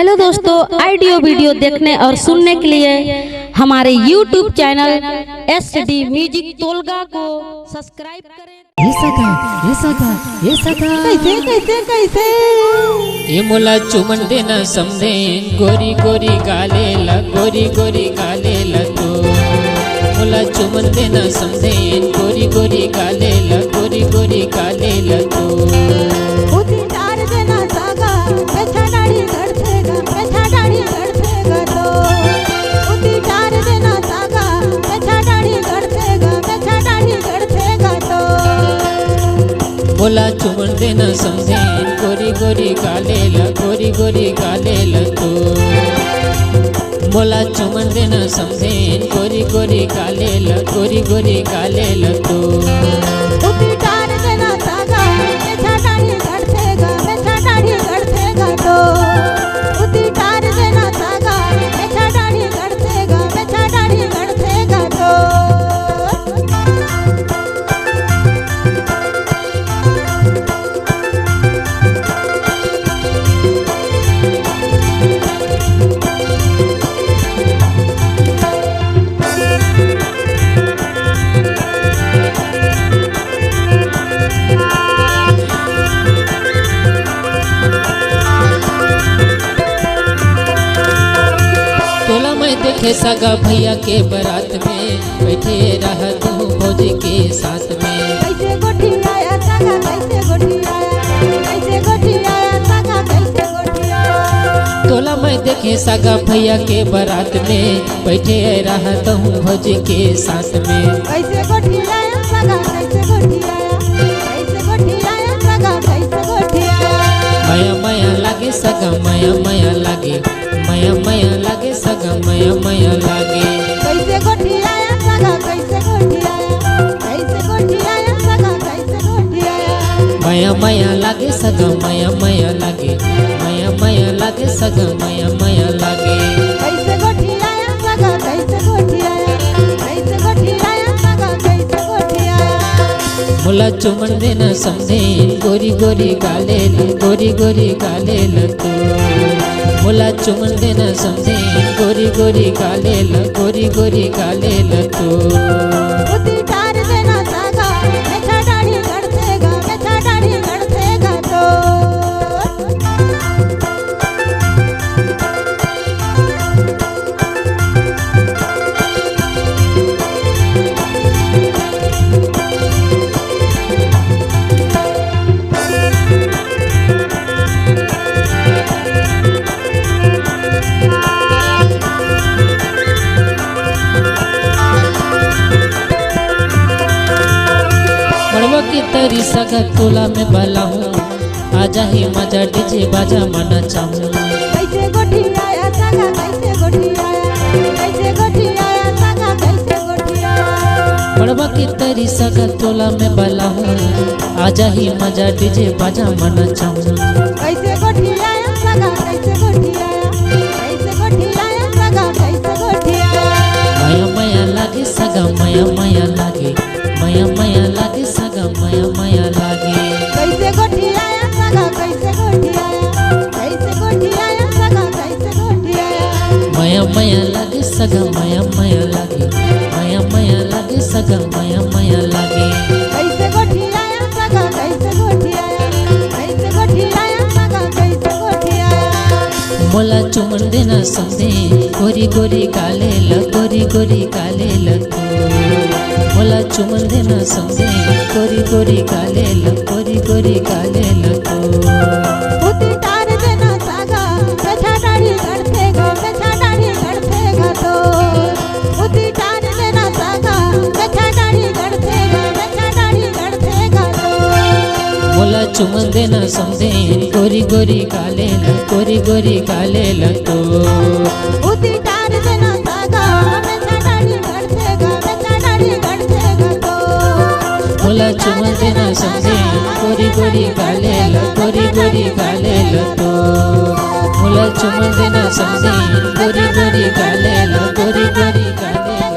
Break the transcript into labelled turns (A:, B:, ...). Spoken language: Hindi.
A: हेलो दोस्तों, ऑडियो वीडियो देखने और सुनने के लिए हमारे YouTube चैनल SD म्यूजिक तोलगा को सब्सक्राइब करें। कैसे
B: ये मोला चुमन देना समझे गोरी गोरी गाले ला गोरी गोरी गाले ला तो मोला चुमन देना समझे गोरी गोरी गाले ला गोरी गोरी गाले ला तो मोला चुमन देना समझे गोरी गोरी गाले ला गोरी गोरी गाले ला तो मोला चुमन देना समझे गोरी गोरी गाले ला गोरी गोरी गाले ला तो देखे सगा भैया के बारात में बैठे रहा तू भौजी के साथ में
C: कैसे गोठी आया सगा कैसे गोठी आया सगा कैसे गोठी आया
B: तोला मैं देखे सगा भैया के बारात में बैठे रहा तू भौजी के साथ में
C: कैसे गोठी आया सगा कैसे गोठी आया सगा कैसे गोठी आया
B: माया माया लागे सगा माया माया लागे माया माया लागे सगा माया माया लागे
C: कैसे गोठी आया सगा कैसे गोठी आया सगा कैसे गोठी आया
B: माया माया लागे सगा माया माया लागे माया माया लागे सगा माया माया लागे
C: कैसे गोठी आया सगा कैसे गोठी आया सगा कैसे गोठी आया
B: मोला चुमन देना समझे गोरी गोरी गाले ला गोरी गोरी गाले ला तो मोला चुमन देना समझे गोरी गोरी गाले ला गोरी गोरी गाले ला तो की तरी सगा तोला में बला हूँ आजा ही मजा डीजे बाजा मना चाहूँ
C: कैसे गोठी आया सगा कैसे गोठी आया सगा कैसे गोठी आया
B: बड़वा की तरी सगा तोला में बला हूँ आजा ही मजा डीजे बाजा मना चाहूँ
C: कैसे गोठी आया सगा कैसे गोठी आया सगा कैसे गोठी आया
B: माया माया लागे सगा माया माया लागे माया माया लागे सगा माया माया लागे
C: कैसे गोठी आया सगा कैसे गोठी आया सगा कैसे गोठी आया
B: माया माया लागे सगा माया माया लागे माया माया लागे सगा माया माया लागे
C: कैसे गोठी आया सगा कैसे गोठी आया सगा कैसे गोठी आया
B: मोला चुमन देना समझे गोरी गोरी गाले ला गोरी गोरी गाले ला तो मोला चुमन देना समझे गोरी गोरी गाले ला गोरी गोरी गाले ला तो
C: उती तार देना सागा बेटा डाड़ी गड़थेगा तो उती तार देना सागा बेटा डाड़ी गड़थेगा तो
B: मोला चुमन देना समझे गोरी गोरी गाले ला गोरी गोरी गाले ला तो
C: उती तार देना सागा बेटा डाड़ी गड़थेगा तो
B: मोला चुमन देना समझे गोरी गोरी गाले ला गोरी गोरी गाले ला तो मोला चुमन देना समझे गोरी गोरी गाले ला गोरी गोरी गाले